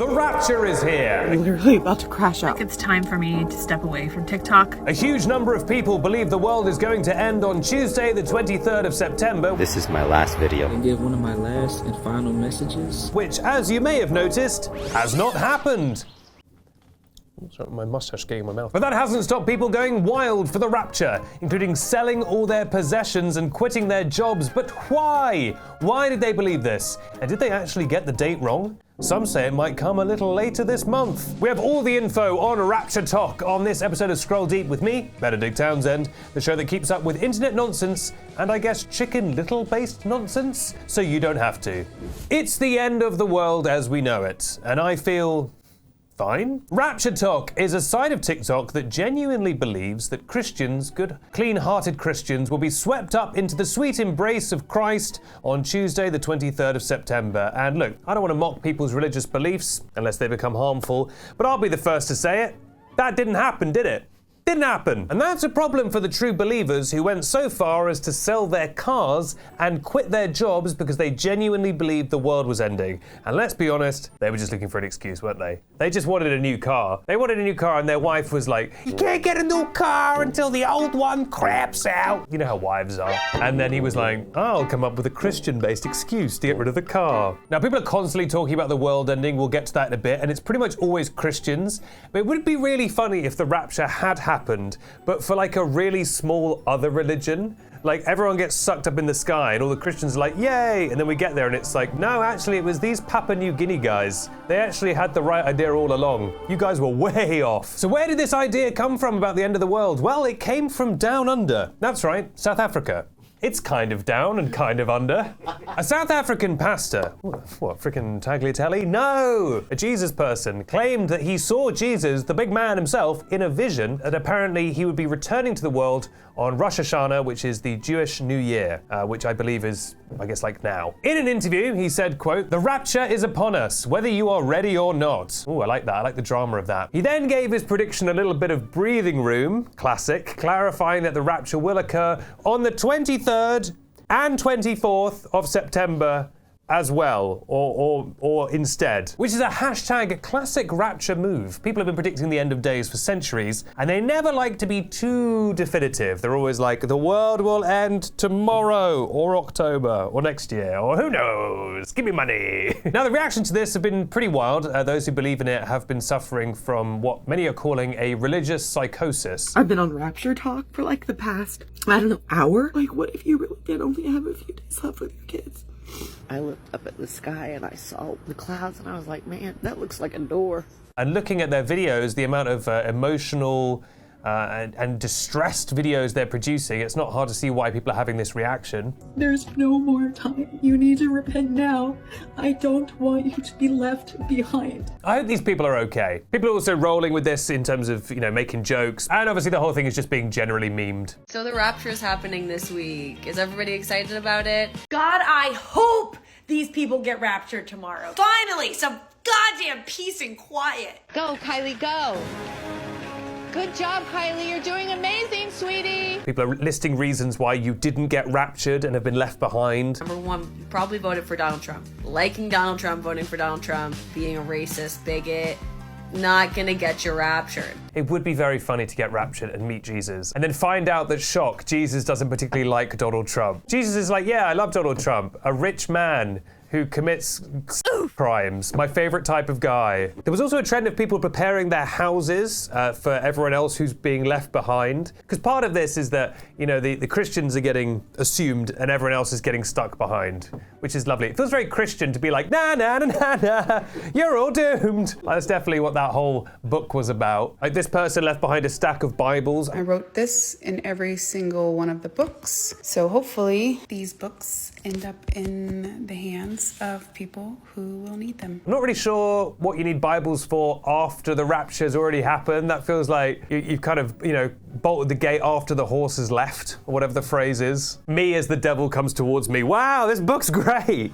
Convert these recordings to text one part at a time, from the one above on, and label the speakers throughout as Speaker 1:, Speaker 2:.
Speaker 1: The rapture is here.
Speaker 2: I'm literally about to crash out.
Speaker 3: It's time for me to step away from TikTok.
Speaker 1: A huge number of people believe the world is going to end on Tuesday, the 23rd of September.
Speaker 4: This is my last video.
Speaker 5: And give one of my last and final messages.
Speaker 1: Which, as you may have noticed, has not happened. Sorry, my mustache getting in my mouth. But that hasn't stopped people going wild for the rapture, including selling all their possessions and quitting their jobs. But why? Why did they believe this? And did they actually get the date wrong? Some say it might come a little later this month. We have all the info on Rapture Talk on this episode of Scroll Deep with me, Benedict Townsend, the show that keeps up with internet nonsense and I guess Chicken Little-based nonsense, so you don't have to. It's the end of the world as we know it, and I feel fine. Rapture Talk is a side of TikTok that genuinely believes that Christians, good, clean-hearted Christians, will be swept up into the sweet embrace of Christ on Tuesday, the 23rd of September. And look, I don't want to mock people's religious beliefs, unless they become harmful, but I'll be the first to say it. That didn't happen, did it? Didn't happen. And that's a problem for the true believers who went so far as to sell their cars and quit their jobs because they genuinely believed the world was ending. And let's be honest, they were just looking for an excuse, weren't they? They just wanted a new car. They wanted a new car and their wife was like, you can't get a new car until the old one craps out. You know how wives are. And then he was like, I'll come up with a Christian-based excuse to get rid of the car. Now, people are constantly talking about the world ending. We'll get to that in a bit. And it's pretty much always Christians. But it would be really funny if the rapture had happened, but for like a really small other religion. Like everyone gets sucked up in the sky and all the Christians are like, yay! And then we get there and it's like, no, actually it was these Papua New Guinea guys. They actually had the right idea all along. You guys were way off. So where did this idea come from about the end of the world? Well, it came from down under. That's right, South Africa. It's kind of down and kind of under. A South African pastor, what, frickin' Tagliatelle? No! A Jesus person claimed that he saw Jesus, the big man himself, in a vision that apparently he would be returning to the world on Rosh Hashanah, which is the Jewish New Year, which I believe is, I guess, like now. In an interview, he said, quote, "The rapture is upon us, whether you are ready or not." Ooh, I like that. I like the drama of that. He then gave his prediction a little bit of breathing room, classic, clarifying that the rapture will occur on the 23rd and 24th of September as well, or instead, which is a hashtag classic rapture move. People have been predicting the end of days for centuries, and they never like to be too definitive. They're always like, the world will end tomorrow, or October, or next year, or who knows, give me money. Now, the reactions to this have been pretty wild. Those who believe in it have been suffering from what many are calling a religious psychosis.
Speaker 2: I've been on Rapture Talk for like the past, I don't know, hour? Like, what if you really did only have a few days left with your kids?
Speaker 6: I looked up at the sky and I saw the clouds and I was like, man, that looks like a door.
Speaker 1: And looking at their videos, the amount of emotional and distressed videos they're producing, it's not hard to see why people are having this reaction.
Speaker 2: There's no more time. You need to repent now. I don't want you to be left behind.
Speaker 1: I hope these people are okay. People are also rolling with this in terms of, making jokes. And obviously the whole thing is just being generally memed.
Speaker 7: So the rapture is happening this week. Is everybody excited about it? God, I hope these people get raptured tomorrow. Finally, some goddamn peace and quiet.
Speaker 8: Go, Kylie, go. Good job, Kylie. You're doing amazing, sweetie.
Speaker 1: People are listing reasons why you didn't get raptured and have been left behind.
Speaker 7: Number one, you probably voted for Donald Trump. Liking Donald Trump, voting for Donald Trump, being a racist, bigot, not gonna get you raptured.
Speaker 1: It would be very funny to get raptured and meet Jesus and then find out that, shock, Jesus doesn't particularly like Donald Trump. Jesus is like, yeah, I love Donald Trump, a rich man who commits crimes. My favorite type of guy. There was also a trend of people preparing their houses for everyone else who's being left behind. Because part of this is that, the Christians are getting assumed and everyone else is getting stuck behind, which is lovely. It feels very Christian to be like, nah, nah, nah, nah, nah, you're all doomed. That's definitely what that whole book was about. Like, this person left behind a stack of Bibles.
Speaker 9: I wrote this in every single one of the books. So hopefully these books end up in the hands of people who will need them.
Speaker 1: I'm not really sure what you need Bibles for after the rapture's already happened. That feels like you've kind of, bolted the gate after the horse has left, or whatever the phrase is. Me as the devil comes towards me. Wow, this book's great.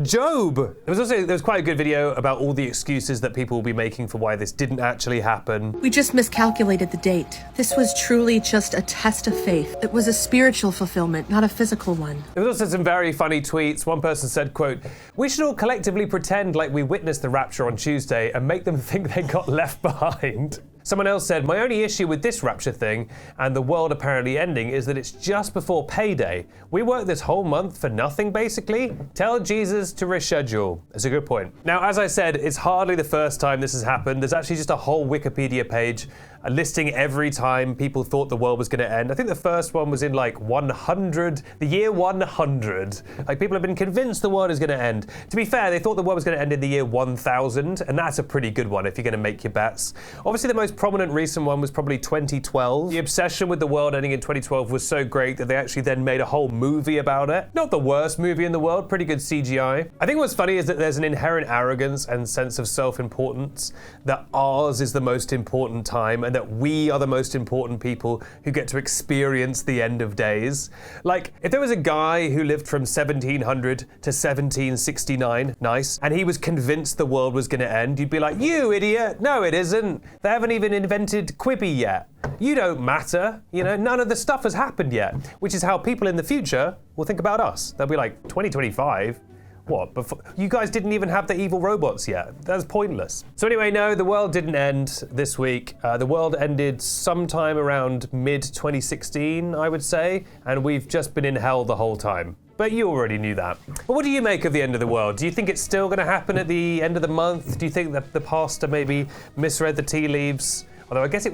Speaker 1: Job. There was quite a good video about all the excuses that people will be making for why this didn't actually happen.
Speaker 7: We just miscalculated the date. This was truly just a test of faith. It was a spiritual fulfillment, not a physical one.
Speaker 1: There was also some very funny tweets. One person said, quote, "We should all collectively pretend like we witnessed the rapture on Tuesday and make them think they got left behind." Someone else said, "My only issue with this rapture thing and the world apparently ending is that it's just before payday. We worked this whole month for nothing, basically. Tell Jesus to reschedule." That's a good point. Now, as I said, it's hardly the first time this has happened. There's actually just a whole Wikipedia page listing every time people thought the world was going to end. I think the first one was in like 100, the year 100. Like, people have been convinced the world is going to end. To be fair, they thought the world was going to end in the year 1000, and that's a pretty good one if you're going to make your bets. Obviously, the most prominent recent one was probably 2012. The obsession with the world ending in 2012 was so great that they actually then made a whole movie about it. Not the worst movie in the world, pretty good CGI. I think what's funny is that there's an inherent arrogance and sense of self-importance that ours is the most important time and that we are the most important people who get to experience the end of days. Like, if there was a guy who lived from 1700 to 1769, nice, and he was convinced the world was going to end, you'd be like, "You idiot, no it isn't. They haven't even invented Quibi yet. You don't matter. You know, none of the stuff has happened yet." Which is how people in the future will think about us. They'll be like, 2025? What? Before, you guys didn't even have the evil robots yet. That's pointless. So anyway, no, the world didn't end this week. The world ended sometime around mid-2016, I would say, and we've just been in hell the whole time. But you already knew that. But what do you make of the end of the world? Do you think it's still going to happen at the end of the month? Do you think that the pastor maybe misread the tea leaves? Although I guess it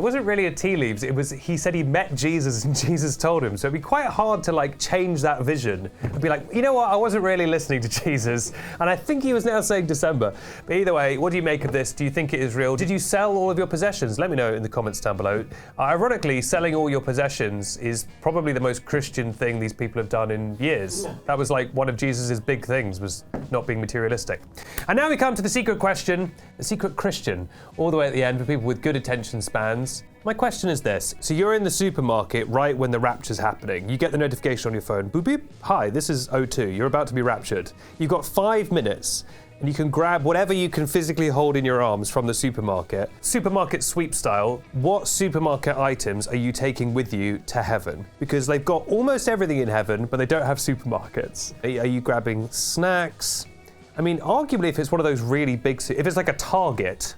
Speaker 1: wasn't really a tea leaves. He said he met Jesus and Jesus told him. So it'd be quite hard to like change that vision. It'd be like, you know what? I wasn't really listening to Jesus. And I think he was now saying December. But either way, what do you make of this? Do you think it is real? Did you sell all of your possessions? Let me know in the comments down below. Ironically, selling all your possessions is probably the most Christian thing these people have done in years. That was like one of Jesus's big things, was not being materialistic. And now we come to the secret question, the secret Christian, all the way at the end for people with good attention spans. My question is this. So you're in the supermarket right when the rapture's happening. You get the notification on your phone. Boop, boop. Hi, this is O2. You're about to be raptured. You've got 5 minutes and you can grab whatever you can physically hold in your arms from the supermarket. Supermarket sweep style, what supermarket items are you taking with you to heaven? Because they've got almost everything in heaven, but they don't have supermarkets. Are you grabbing snacks? I mean, arguably if it's one of those really big, if it's like a Target,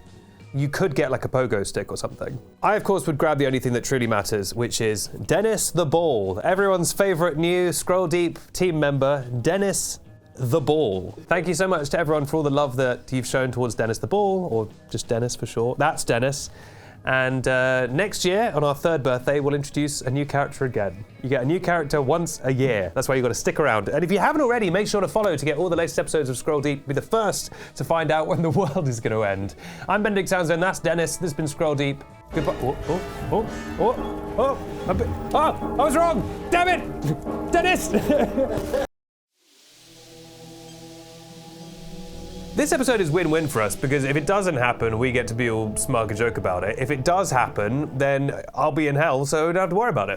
Speaker 1: you could get like a pogo stick or something. I, of course, would grab the only thing that truly matters, which is Dennis the Ball. Everyone's favorite new Scroll Deep team member, Dennis the Ball. Thank you so much to everyone for all the love that you've shown towards Dennis the Ball, or just Dennis for short. That's Dennis. And next year, on our 3rd birthday, we'll introduce a new character again. You get a new character once a year. That's why you've got to stick around. And if you haven't already, make sure to follow to get all the latest episodes of Scroll Deep. Be the first to find out when the world is going to end. I'm Benedict Townsend, that's Dennis. This has been Scroll Deep. Goodbye. I was wrong! Damn it! Dennis! This episode is win-win for us because if it doesn't happen, we get to be all smug and joke about it. If it does happen, then I'll be in hell, so I don't have to worry about it.